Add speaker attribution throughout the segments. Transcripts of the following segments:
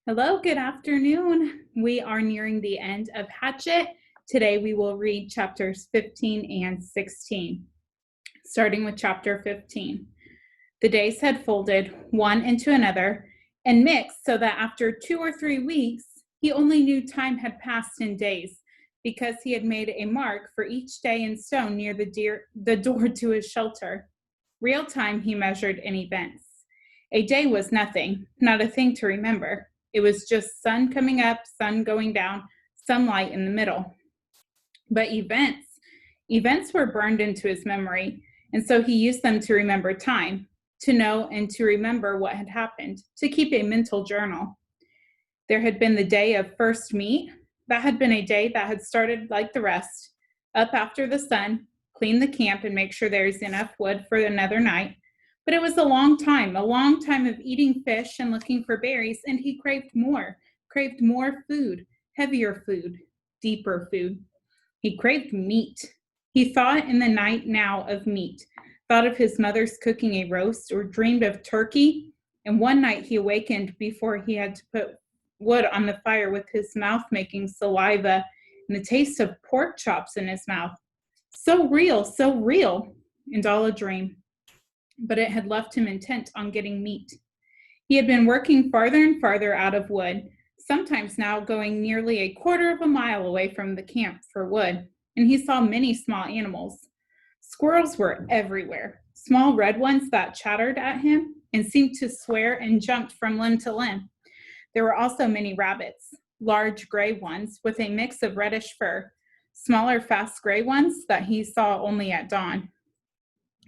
Speaker 1: Hello, good afternoon. We are nearing the end of Hatchet. Today we will read chapters 15 and 16. Starting with chapter 15. The days had folded one into another and mixed so that after 2 or 3 weeks, he only knew time had passed in days because he had made a mark for each day in stone near the door to his shelter. Real time he measured in events. A day was nothing, not a thing to remember. It was just sun coming up, sun going down, sunlight in the middle. But events were burned into his memory, and so he used them to remember time, to know and to remember what had happened, to keep a mental journal. There had been the day of first meet. That had been a day that had started like the rest, up after the sun, clean the camp and make sure there's enough wood for another night. But it was a long time of eating fish and looking for berries, and he craved more food, heavier food, deeper food. He craved meat. He thought in the night now of meat, thought of his mother's cooking a roast or dreamed of turkey. And one night he awakened before he had to put wood on the fire with his mouth making saliva and the taste of pork chops in his mouth. So real, and all a dream. But it had left him intent on getting meat. He had been working farther and farther out of wood, sometimes now going nearly a quarter of a mile away from the camp for wood, and he saw many small animals. Squirrels were everywhere, small red ones that chattered at him and seemed to swear and jumped from limb to limb. There were also many rabbits, large gray ones with a mix of reddish fur, smaller fast gray ones that he saw only at dawn.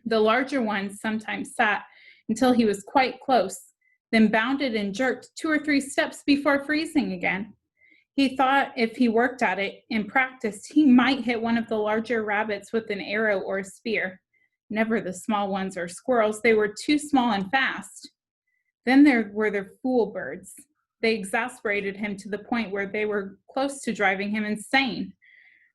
Speaker 1: The larger ones sometimes sat until he was quite close, then bounded and jerked 2 or 3 steps before freezing again. He thought if he worked at it and practiced, he might hit one of the larger rabbits with an arrow or a spear. Never the small ones or squirrels. They were too small and fast. Then there were the fool birds. They exasperated him to the point where they were close to driving him insane.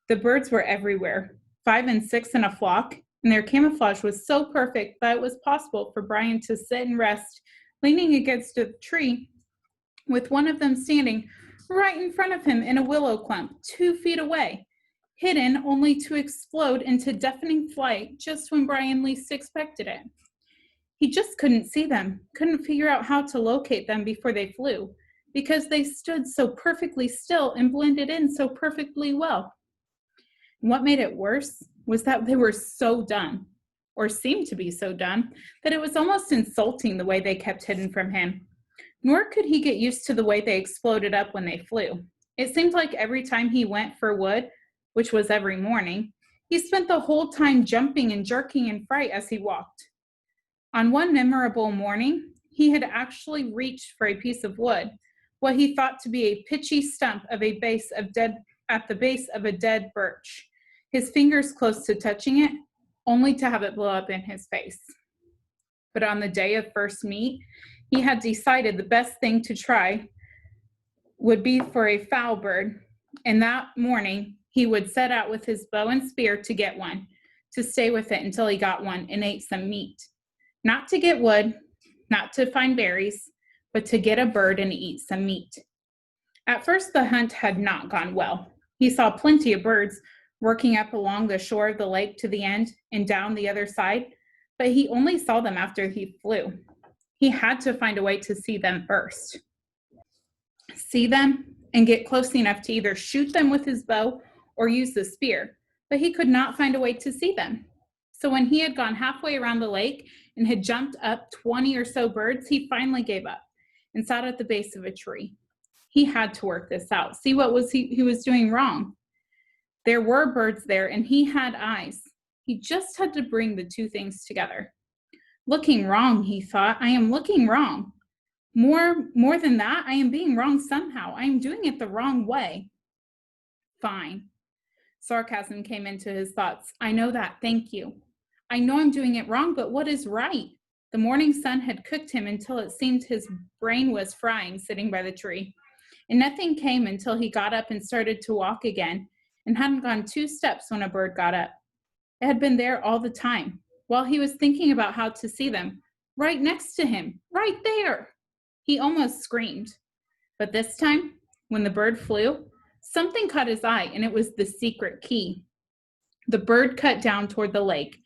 Speaker 1: The birds were everywhere, 5 and 6 in a flock, and their camouflage was so perfect that it was possible for Brian to sit and rest, leaning against a tree, with one of them standing right in front of him in a willow clump, 2 feet away, hidden only to explode into deafening flight just when Brian least expected it. He just couldn't see them, couldn't figure out how to locate them before they flew, because they stood so perfectly still and blended in so perfectly well. And what made it worse was that they were so dumb, or seemed to be so dumb, that it was almost insulting the way they kept hidden from him. Nor could he get used to the way they exploded up when they flew. It seemed like every time he went for wood, which was every morning, he spent the whole time jumping and jerking in fright as he walked. On one memorable morning, he had actually reached for a piece of wood, what he thought to be a pitchy stump at the base of a dead birch, his fingers close to touching it, only to have it blow up in his face. But on the day of first meet, he had decided the best thing to try would be for a fowl bird, and that morning he would set out with his bow and spear to get one, to stay with it until he got one and ate some meat. Not to get wood, not to find berries, but to get a bird and eat some meat. At first, the hunt had not gone well. He saw plenty of birds working up along the shore of the lake to the end and down the other side, but he only saw them after he flew. He had to find a way to see them first. See them and get close enough to either shoot them with his bow or use the spear, but he could not find a way to see them. So when he had gone halfway around the lake and had jumped up 20 or so birds, he finally gave up and sat at the base of a tree. He had to work this out, see what he was doing wrong. There were birds there, and he had eyes. He just had to bring the 2 things together. Looking wrong, he thought. I am looking wrong. More than that, I am being wrong somehow. I am doing it the wrong way. Fine. Sarcasm came into his thoughts. I know that. Thank you. I know I'm doing it wrong, but what is right? The morning sun had cooked him until it seemed his brain was frying sitting by the tree. And nothing came until he got up and started to walk again, and hadn't gone 2 steps when a bird got up. It had been there all the time, while he was thinking about how to see them, right next to him, right there. He almost screamed. But this time, when the bird flew, something caught his eye, and it was the secret key. The bird cut down toward the lake,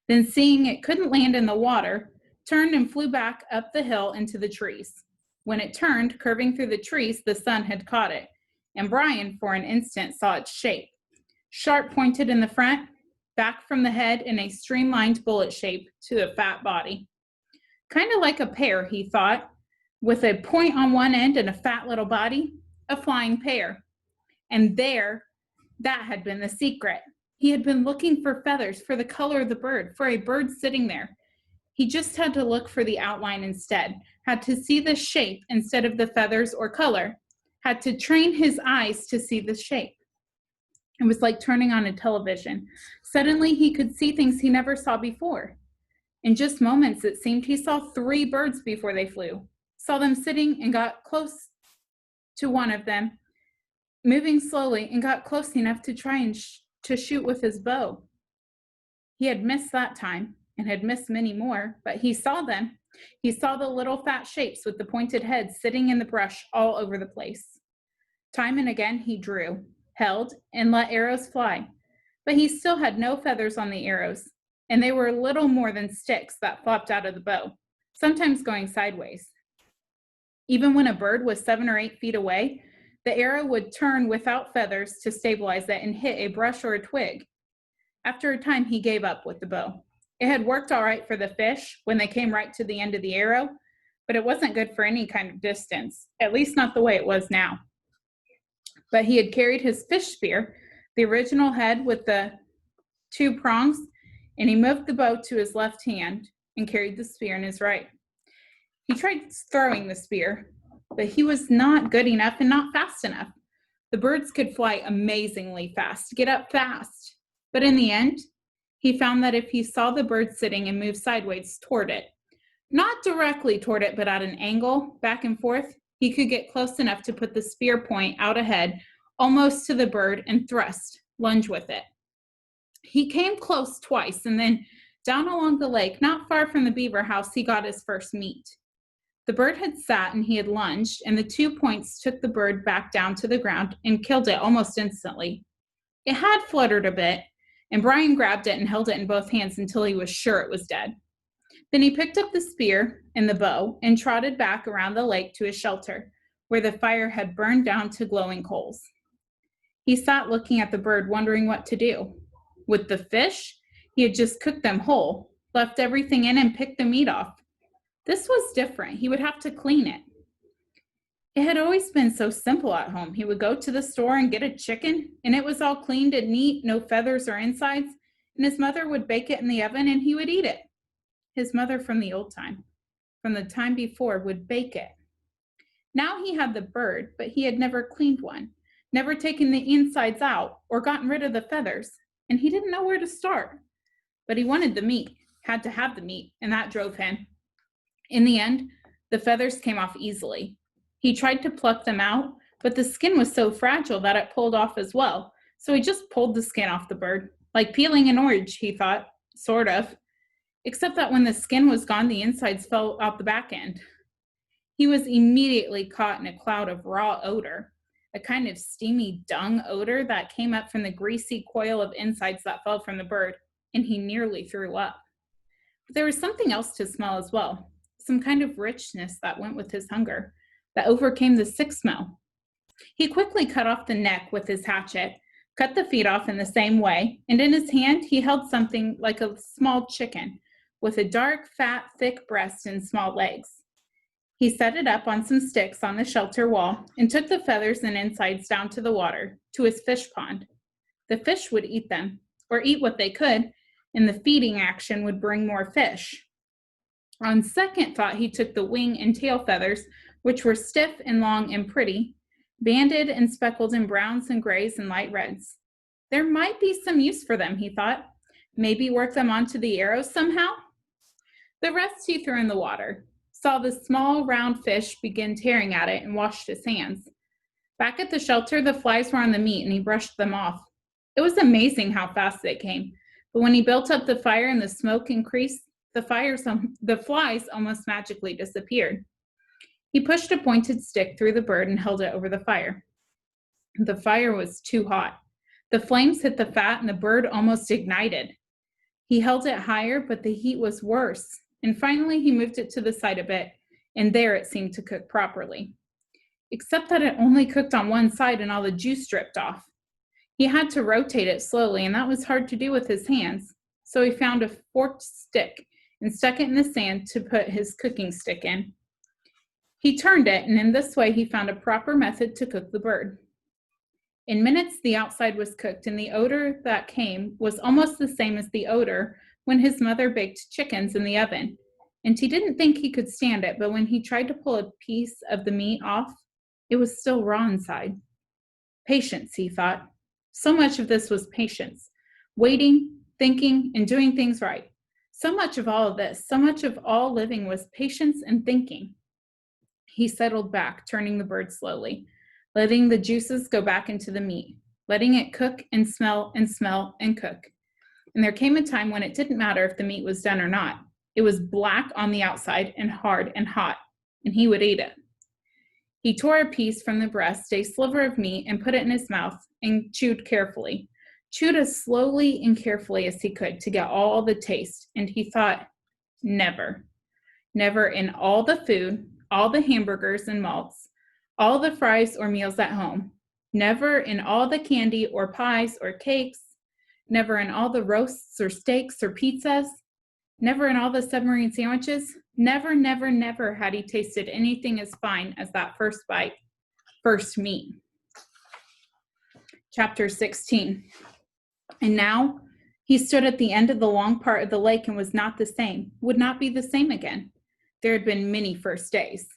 Speaker 1: then seeing it couldn't land in the water, turned and flew back up the hill into the trees. When it turned, curving through the trees, the sun had caught it, and Brian, for an instant, saw its shape. Sharp pointed in the front, back from the head in a streamlined bullet shape to a fat body. Kind of like a pear, he thought, with a point on one end and a fat little body, a flying pear. And there, that had been the secret. He had been looking for feathers, for the color of the bird, for a bird sitting there. He just had to look for the outline instead, had to see the shape instead of the feathers or color, had to train his eyes to see the shape. It was like turning on a television. Suddenly he could see things he never saw before. In just moments, it seemed he saw 3 birds before they flew, saw them sitting and got close to one of them, moving slowly, and got close enough to try and to shoot with his bow. He had missed that time and had missed many more, but he saw them. He saw the little fat shapes with the pointed heads sitting in the brush all over the place. Time and again he drew, held, and let arrows fly, but he still had no feathers on the arrows, and they were little more than sticks that flopped out of the bow, sometimes going sideways. Even when a bird was 7 or 8 feet away, the arrow would turn without feathers to stabilize it and hit a brush or a twig. After a time, he gave up with the bow. It had worked all right for the fish when they came right to the end of the arrow, but it wasn't good for any kind of distance, at least not the way it was now. But he had carried his fish spear, the original head with the 2 prongs, and he moved the bow to his left hand and carried the spear in his right. He tried throwing the spear, but he was not good enough and not fast enough. The birds could fly amazingly fast, get up fast. But in the end, he found that if he saw the bird sitting and moved sideways toward it, not directly toward it, but at an angle, back and forth, he could get close enough to put the spear point out ahead, almost to the bird, and thrust, lunge with it. He came close twice, and then down along the lake, not far from the beaver house, he got his first meat. The bird had sat and he had lunged, and the 2 points took the bird back down to the ground and killed it almost instantly. It had fluttered a bit, and Brian grabbed it and held it in both hands until he was sure it was dead. Then he picked up the spear and the bow and trotted back around the lake to his shelter, where the fire had burned down to glowing coals. He sat looking at the bird, wondering what to do. With the fish, he had just cooked them whole, left everything in, and picked the meat off. This was different. He would have to clean it. It had always been so simple at home. He would go to the store and get a chicken, and it was all cleaned and neat, no feathers or insides, and his mother would bake it in the oven and he would eat it. His mother from the old time, from the time before, would bake it. Now he had the bird, but he had never cleaned one, never taken the insides out or gotten rid of the feathers, and he didn't know where to start. But he wanted the meat, had to have the meat, and that drove him. In the end, the feathers came off easily. He tried to pluck them out, but the skin was so fragile that it pulled off as well. So he just pulled the skin off the bird, like peeling an orange, he thought, sort of. Except that when the skin was gone, the insides fell out the back end. He was immediately caught in a cloud of raw odor, a kind of steamy dung odor that came up from the greasy coil of insides that fell from the bird, and he nearly threw up. But there was something else to smell as well. Some kind of richness that went with his hunger, that overcame the sick smell. He quickly cut off the neck with his hatchet, cut the feet off in the same way, and in his hand he held something like a small chicken, with a dark, fat, thick breast and small legs. He set it up on some sticks on the shelter wall and took the feathers and insides down to the water, to his fish pond. The fish would eat them, or eat what they could, and the feeding action would bring more fish. On second thought, he took the wing and tail feathers, which were stiff and long and pretty, banded and speckled in browns and grays and light reds. There might be some use for them, he thought. Maybe work them onto the arrows somehow? The rest he threw in the water, saw the small round fish begin tearing at it, and washed his hands. Back at the shelter, the flies were on the meat, and he brushed them off. It was amazing how fast they came, but when he built up the fire and the smoke increased, the flies almost magically disappeared. He pushed a pointed stick through the bird and held it over the fire. The fire was too hot. The flames hit the fat and the bird almost ignited. He held it higher, but the heat was worse. And finally, he moved it to the side a bit, and there it seemed to cook properly. Except that it only cooked on one side and all the juice dripped off. He had to rotate it slowly, and that was hard to do with his hands. So he found a forked stick and stuck it in the sand to put his cooking stick in. He turned it, and in this way he found a proper method to cook the bird. In minutes, the outside was cooked, and the odor that came was almost the same as the odor when his mother baked chickens in the oven. And he didn't think he could stand it, but when he tried to pull a piece of the meat off, it was still raw inside. Patience, he thought. So much of this was patience. Waiting, thinking, and doing things right. So much of all of this, so much of all living was patience and thinking. He settled back, turning the bird slowly, letting the juices go back into the meat, letting it cook and smell and smell and cook. And there came a time when it didn't matter if the meat was done or not. It was black on the outside and hard and hot, and he would eat it. He tore a piece from the breast, a sliver of meat, and put it in his mouth and chewed carefully. Chewed as slowly and carefully as he could to get all the taste. And he thought, never, never in all the food, all the hamburgers and malts, all the fries or meals at home, never in all the candy or pies or cakes, never in all the roasts or steaks or pizzas, never in all the submarine sandwiches, never, never, never had he tasted anything as fine as that first bite, first meat. Chapter 16. And now he stood at the end of the long part of the lake and was not the same, would not be the same again. There had been many first days.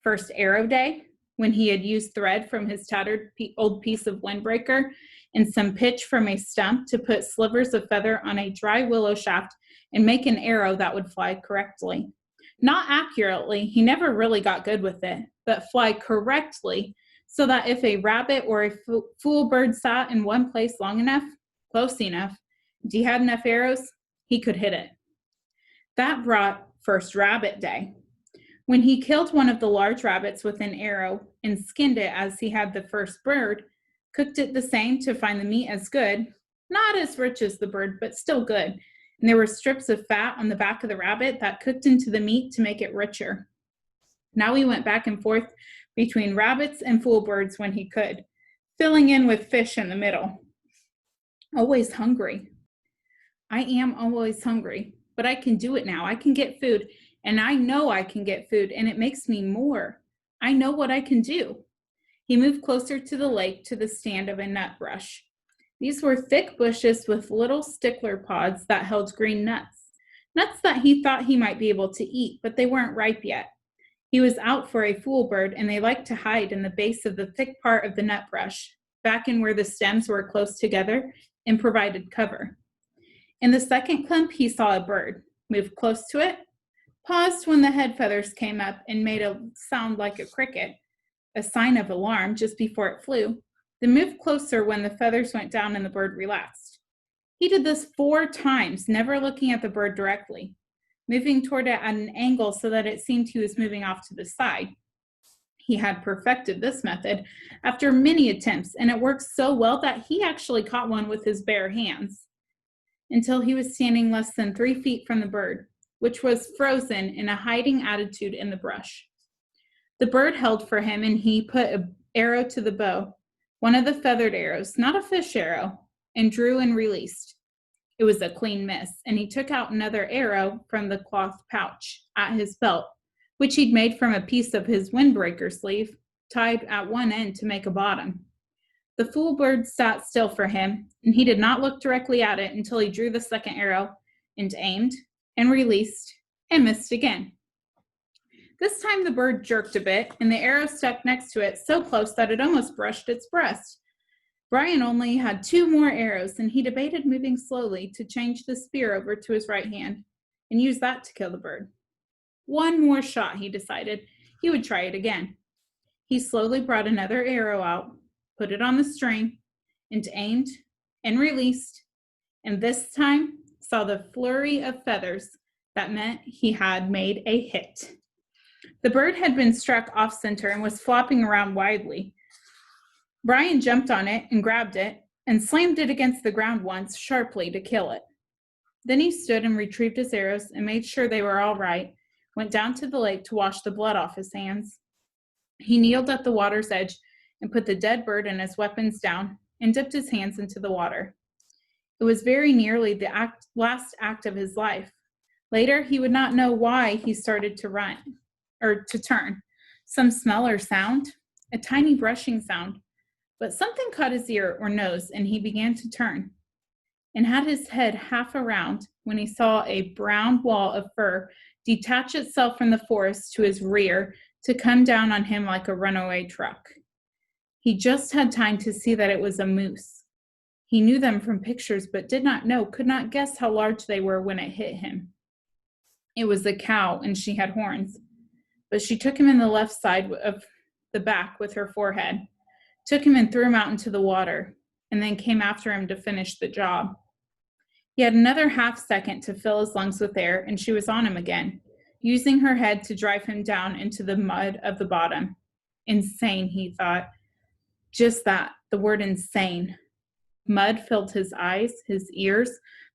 Speaker 1: First arrow day, when he had used thread from his tattered old piece of windbreaker and some pitch from a stump to put slivers of feather on a dry willow shaft and make an arrow that would fly correctly. Not accurately, he never really got good with it, but fly correctly so that if a rabbit or a fool bird sat in one place long enough, close enough, and he had enough arrows, he could hit it. That brought first rabbit day. When he killed one of the large rabbits with an arrow and skinned it as he had the first bird, cooked it the same to find the meat as good, not as rich as the bird, but still good. And there were strips of fat on the back of the rabbit that cooked into the meat to make it richer. Now he went back and forth between rabbits and fool birds when he could, filling in with fish in the middle. Always hungry. I am always hungry, but I can do it now. I can get food, and I know I can get food, and it makes me more. I know what I can do. He moved closer to the lake to the stand of a nut brush. These were thick bushes with little stickler pods that held green nuts. Nuts that he thought he might be able to eat, but they weren't ripe yet. He was out for a fool bird, and they liked to hide in the base of the thick part of the nut brush, back in where the stems were close together and provided cover. In the second clump, he saw a bird, moved close to it, paused when the head feathers came up and made a sound like a cricket, a sign of alarm just before it flew, then moved closer when the feathers went down and the bird relaxed. He did this 4 times, never looking at the bird directly, moving toward it at an angle so that it seemed he was moving off to the side. He had perfected this method after many attempts, and it worked so well that he actually caught one with his bare hands, until he was standing less than 3 feet from the bird, which was frozen in a hiding attitude in the brush. The bird held for him, and he put an arrow to the bow, one of the feathered arrows, not a fish arrow, and drew and released. It was a clean miss, and he took out another arrow from the cloth pouch at his belt, which he'd made from a piece of his windbreaker sleeve, tied at one end to make a bottom. The fool bird sat still for him, and he did not look directly at it until he drew the second arrow and aimed and released and missed again. This time the bird jerked a bit, and the arrow stuck next to it so close that it almost brushed its breast. Brian only had 2 more arrows, and he debated moving slowly to change the spear over to his right hand and use that to kill the bird. 1 more shot, he decided. He would try it again. He slowly brought another arrow out, put it on the string, and aimed and released, and this time saw the flurry of feathers that meant he had made a hit. The bird had been struck off center and was flopping around wildly. Brian jumped on it and grabbed it and slammed it against the ground once sharply to kill it. Then he stood and retrieved his arrows and made sure they were all right, went down to the lake to wash the blood off his hands. He kneeled at the water's edge and put the dead bird and his weapons down and dipped his hands into the water. It was very nearly the last act of his life. Later, he would not know why he started to run, or to turn. Some smell or sound, a tiny brushing sound, but something caught his ear or nose, and he began to turn, and had his head half around when he saw a brown wall of fur detach itself from the forest to his rear to come down on him like a runaway truck. He just had time to see that it was a moose. He knew them from pictures, but could not guess how large they were when it hit him. It was a cow, and she had horns, but she took him in the left side of the back with her forehead, took him and threw him out into the water, and then came after him to finish the job. He had another half second to fill his lungs with air, and she was on him again, using her head to drive him down into the mud of the bottom. Insane, he thought. Just that, the word insane. Mud filled his eyes, his ears.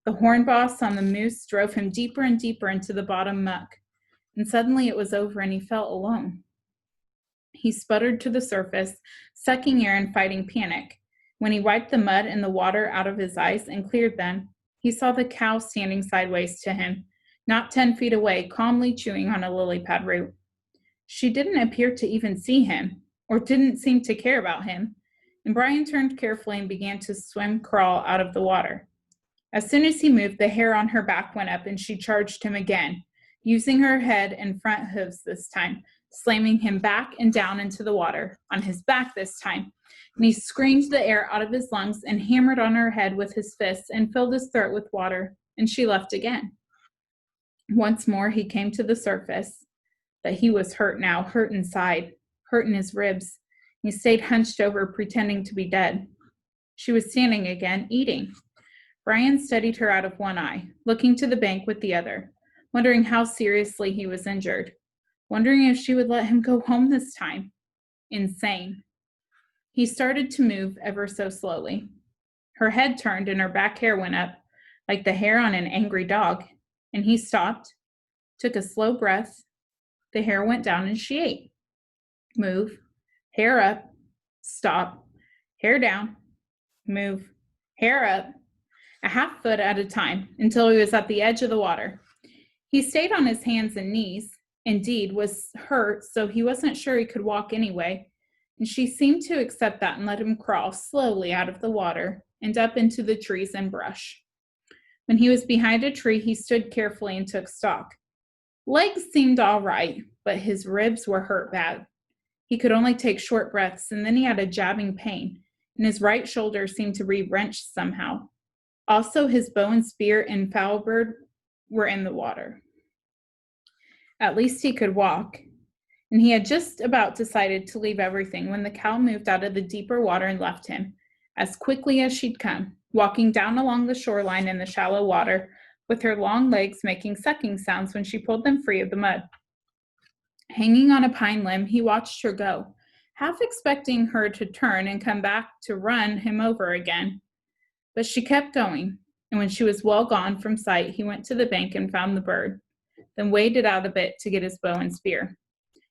Speaker 1: The horn boss on the moose drove him deeper and deeper into the bottom muck. And suddenly it was over and he felt alone. He sputtered to the surface, sucking air and fighting panic. When he wiped the mud and the water out of his eyes and cleared them, he saw the cow standing sideways to him, not 10 feet away, calmly chewing on a lily pad root. She didn't appear to even see him, or didn't seem to care about him, and Brian turned carefully and began to crawl out of the water. As soon as he moved, the hair on her back went up, and she charged him again, using her head and front hooves this time, slamming him back and down into the water, on his back this time. And he screamed the air out of his lungs and hammered on her head with his fists and filled his throat with water, and she left again. Once more he came to the surface, but he was hurt now, hurt inside, hurt in his ribs. He stayed hunched over, pretending to be dead. She was standing again, eating. Brian studied her out of one eye, looking to the bank with the other, wondering how seriously he was injured, wondering if she would let him go home this time. Insane. He started to move ever so slowly. Her head turned and her back hair went up, like the hair on an angry dog, and he stopped, took a slow breath. The hair went down and she ate. Move. Hair up, stop, hair down, move, hair up, a half foot at a time until he was at the edge of the water. He stayed on his hands and knees, indeed was hurt, so he wasn't sure he could walk anyway, and she seemed to accept that and let him crawl slowly out of the water and up into the trees and brush. When he was behind a tree, he stood carefully and took stock. Legs seemed all right, but his ribs were hurt bad. He could only take short breaths, and then he had a jabbing pain, and his right shoulder seemed to be wrenched somehow. Also, his bow and spear and foul bird were in the water. At least he could walk, and he had just about decided to leave everything when the cow moved out of the deeper water and left him, as quickly as she'd come, walking down along the shoreline in the shallow water, with her long legs making sucking sounds when she pulled them free of the mud. Hanging on a pine limb, he watched her go, half expecting her to turn and come back to run him over again. But she kept going, and when she was well gone from sight, he went to the bank and found the bird, then waded out a bit to get his bow and spear.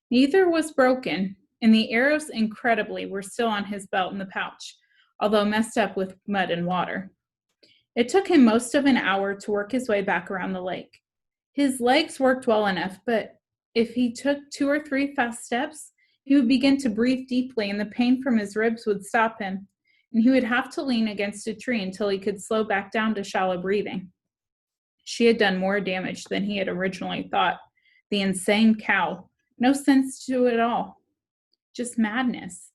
Speaker 1: Neither was broken, and the arrows, incredibly, were still on his belt in the pouch, although messed up with mud and water. It took him most of an hour to work his way back around the lake. His legs worked well enough, but if he took 2 or 3 fast steps, he would begin to breathe deeply, and the pain from his ribs would stop him, and he would have to lean against a tree until he could slow back down to shallow breathing. She had done more damage than he had originally thought. The insane cow. No sense to it at all. Just madness.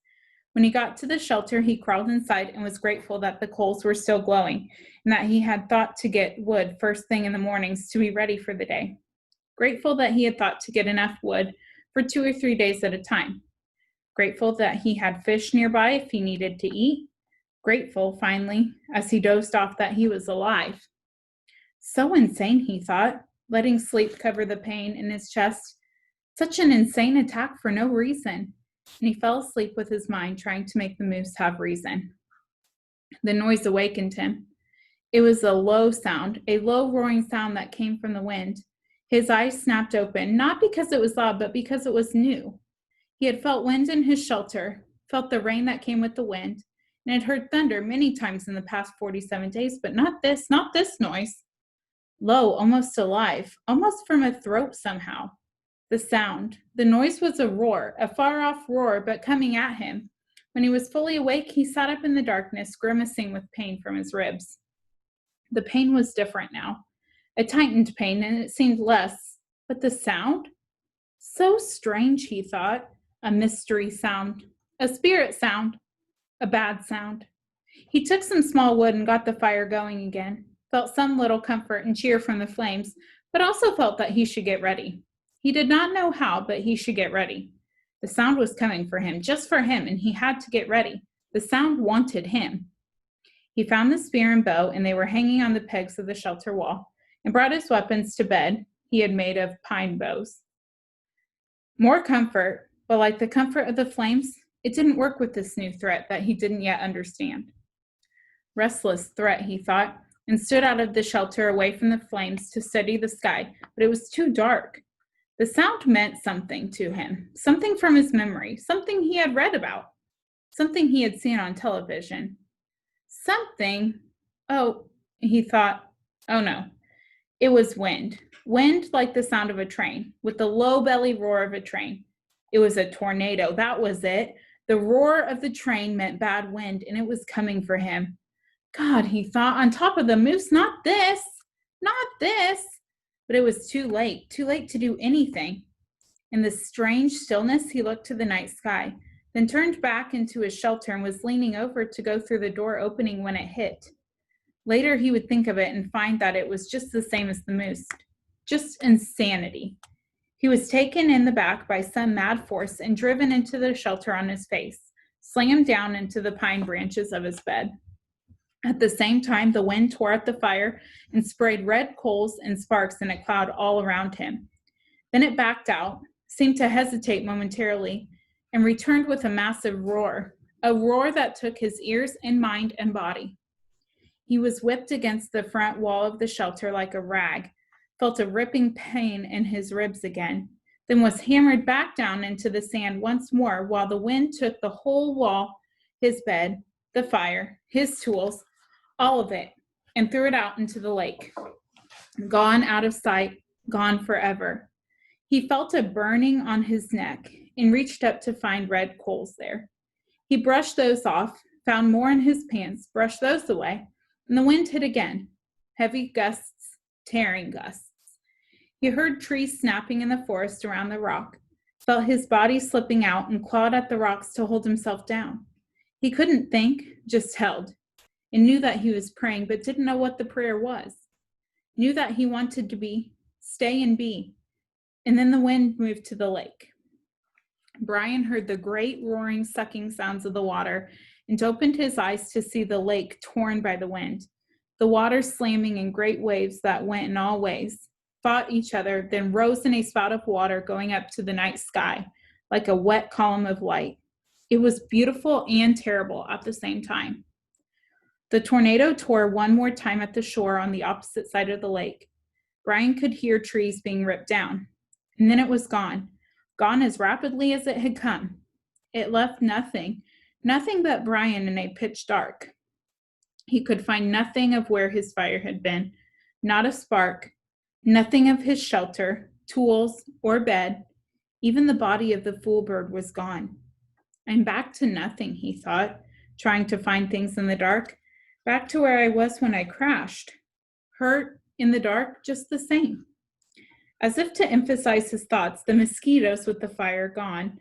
Speaker 1: When he got to the shelter, he crawled inside and was grateful that the coals were still glowing, and that he had thought to get wood first thing in the mornings to be ready for the day. Grateful that he had thought to get enough wood for 2 or 3 days at a time. Grateful that he had fish nearby if he needed to eat. Grateful, finally, as he dozed off, that he was alive. So insane, he thought, letting sleep cover the pain in his chest. Such an insane attack for no reason. And he fell asleep with his mind trying to make the moose have reason. The noise awakened him. It was a low sound, a low roaring sound that came from the wind. His eyes snapped open, not because it was loud, but because it was new. He had felt wind in his shelter, felt the rain that came with the wind, and had heard thunder many times in the past 47 days, but not this noise. Low, almost alive, almost from a throat somehow. The sound, the noise was a roar, a far-off roar, but coming at him. When he was fully awake, he sat up in the darkness, grimacing with pain from his ribs. The pain was different now, a tightened pain, and it seemed less. But the sound? So strange, he thought. A mystery sound, a spirit sound, a bad sound. He took some small wood and got the fire going again, felt some little comfort and cheer from the flames, but also felt that he should get ready. He did not know how, but he should get ready. The sound was coming for him, just for him, and he had to get ready. The sound wanted him. He found the spear and bow, and they were hanging on the pegs of the shelter wall, and brought his weapons to bed he had made of pine boughs. More comfort, but like the comfort of the flames, it didn't work with this new threat that he didn't yet understand. Restless threat, he thought, and stood out of the shelter away from the flames to study the sky, but it was too dark. The sound meant something to him, something from his memory, something he had read about, something he had seen on television. He thought, oh no, it was wind. Wind like the sound of a train, with the low belly roar of a train. It was a tornado, that was it. The roar of the train meant bad wind, and it was coming for him. God, he thought, on top of the moose, not this. But it was too late to do anything. In the strange stillness, he looked to the night sky, then turned back into his shelter and was leaning over to go through the door opening when it hit. Later, he would think of it and find that it was just the same as the moose, just insanity. He was taken in the back by some mad force and driven into the shelter on his face, slammed down into the pine branches of his bed. At the same time, the wind tore at the fire and sprayed red coals and sparks in a cloud all around him. Then it backed out, seemed to hesitate momentarily, and returned with a massive roar, a roar that took his ears and mind and body. He was whipped against the front wall of the shelter like a rag, felt a ripping pain in his ribs again, then was hammered back down into the sand once more while the wind took the whole wall, his bed, the fire, his tools, all of it, and threw it out into the lake. Gone out of sight, gone forever. He felt a burning on his neck and reached up to find red coals there. He brushed those off, found more in his pants, brushed those away, and the wind hit again. Heavy gusts, tearing gusts. He heard trees snapping in the forest around the rock, felt his body slipping out and clawed at the rocks to hold himself down. He couldn't think, just held, and knew that he was praying, but didn't know what the prayer was. Knew that he wanted to stay and be. And then the wind moved to the lake. Brian heard the great roaring, sucking sounds of the water and opened his eyes to see the lake torn by the wind, the water slamming in great waves that went in all ways, fought each other, then rose in a spout of water going up to the night sky like a wet column of light. It was beautiful and terrible at the same time. The tornado tore one more time at the shore on the opposite side of the lake. Brian could hear trees being ripped down. And then it was gone as rapidly as it had come. It left nothing but Brian in a pitch dark. He could find nothing of where his fire had been, not a spark, nothing of his shelter, tools, or bed. Even the body of the fool bird was gone. I'm back to nothing, he thought, trying to find things in the dark. Back to where I was when I crashed. Hurt, in the dark, just the same. As if to emphasize his thoughts, the mosquitoes with the fire gone,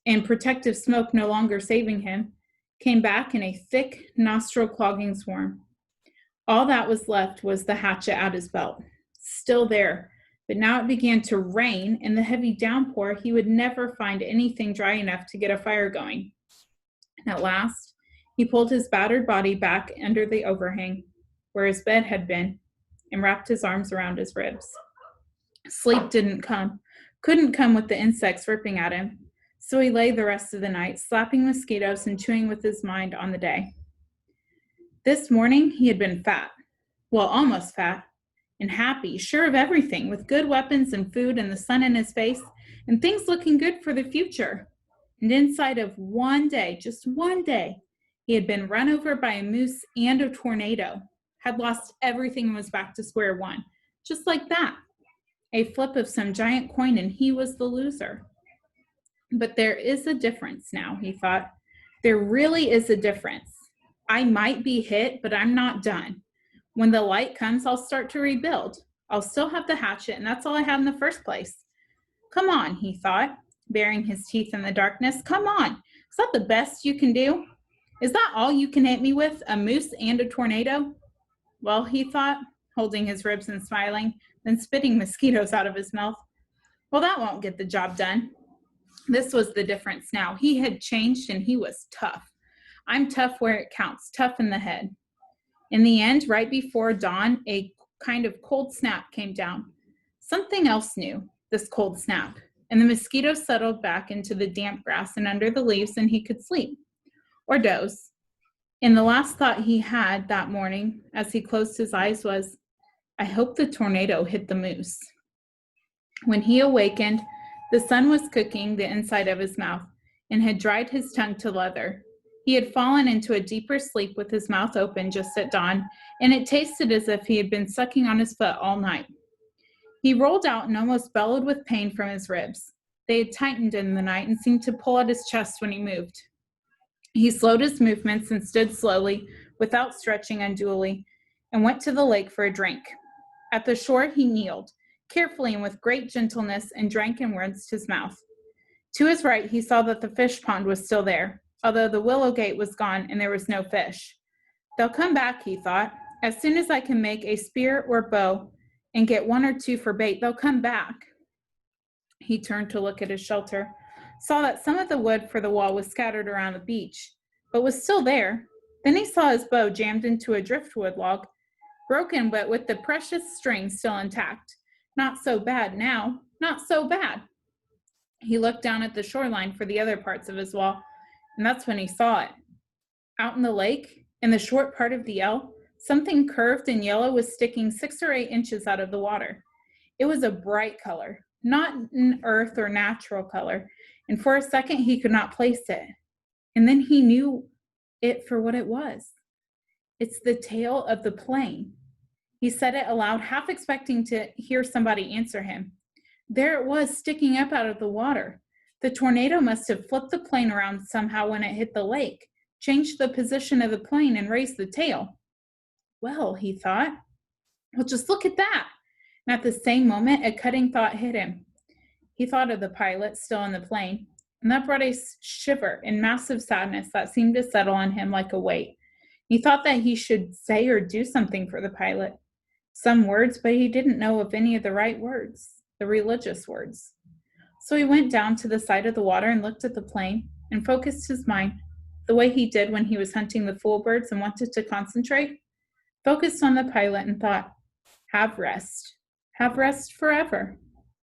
Speaker 1: and protective smoke no longer saving him, came back in a thick, nostril-clogging swarm. All that was left was the hatchet at his belt. Still there, but now it began to rain, and the heavy downpour, he would never find anything dry enough to get a fire going. At last, he pulled his battered body back under the overhang, where his bed had been, and wrapped his arms around his ribs. Sleep didn't come. couldn't come with the insects ripping at him. So he lay the rest of the night, slapping mosquitoes and chewing with his mind on the day. This morning, he had been fat. Well, almost fat. And happy, sure of everything, with good weapons and food and the sun in his face, and things looking good for the future. And inside of one day, just one day, he had been run over by a moose and a tornado, had lost everything and was back to square one. Just like that. A flip of some giant coin and he was the loser. But there is a difference now, he thought. There really is a difference. I might be hit, but I'm not done. When the light comes, I'll start to rebuild. I'll still have the hatchet, and that's all I had in the first place. Come on, he thought, baring his teeth in the darkness. Come on. Is that the best you can do? Is that all you can hit me with, a moose and a tornado? Well, he thought, holding his ribs and smiling, then spitting mosquitoes out of his mouth. Well, that won't get the job done. This was the difference now. He had changed, and he was tough. I'm tough where it counts, tough in the head. In the end, right before dawn, a kind of cold snap came down. Something else new, this cold snap, and the mosquitoes settled back into the damp grass and under the leaves, and he could sleep or doze. And the last thought he had that morning as he closed his eyes was, I hope the tornado hit the moose. When he awakened, the sun was cooking the inside of his mouth and had dried his tongue to leather. He had fallen into a deeper sleep with his mouth open just at dawn, and it tasted as if he had been sucking on his foot all night. He rolled out and almost bellowed with pain from his ribs. They had tightened in the night and seemed to pull at his chest when he moved. He slowed his movements and stood slowly, without stretching unduly, and went to the lake for a drink. At the shore he kneeled, carefully and with great gentleness, and drank and rinsed his mouth. To his right he saw that the fish pond was still there, although the willow gate was gone and there was no fish. They'll come back, he thought. As soon as I can make a spear or bow and get one or two for bait, they'll come back. He turned to look at his shelter, saw that some of the wood for the wall was scattered around the beach, but was still there. Then he saw his bow jammed into a driftwood log, broken but with the precious string still intact. Not so bad now, not so bad. He looked down at the shoreline for the other parts of his wall, and that's when he saw it. Out in the lake, in the short part of the L, something curved and yellow was sticking 6 or 8 inches out of the water. It was a bright color, not an earth or natural color, and for a second he could not place it. And then he knew it for what it was. It's the tail of the plane. He said it aloud, half expecting to hear somebody answer him. There it was, sticking up out of the water. The tornado must have flipped the plane around somehow when it hit the lake, changed the position of the plane, and raised the tail. Well, he thought, well, just look at that. And at the same moment, a cutting thought hit him. He thought of the pilot still in the plane, and that brought a shiver and massive sadness that seemed to settle on him like a weight. He thought that he should say or do something for the pilot. Some words, but he didn't know of any of the right words, the religious words. So he went down to the side of the water and looked at the plane and focused his mind, the way he did when he was hunting the fool birds and wanted to concentrate, focused on the pilot and thought, have rest forever.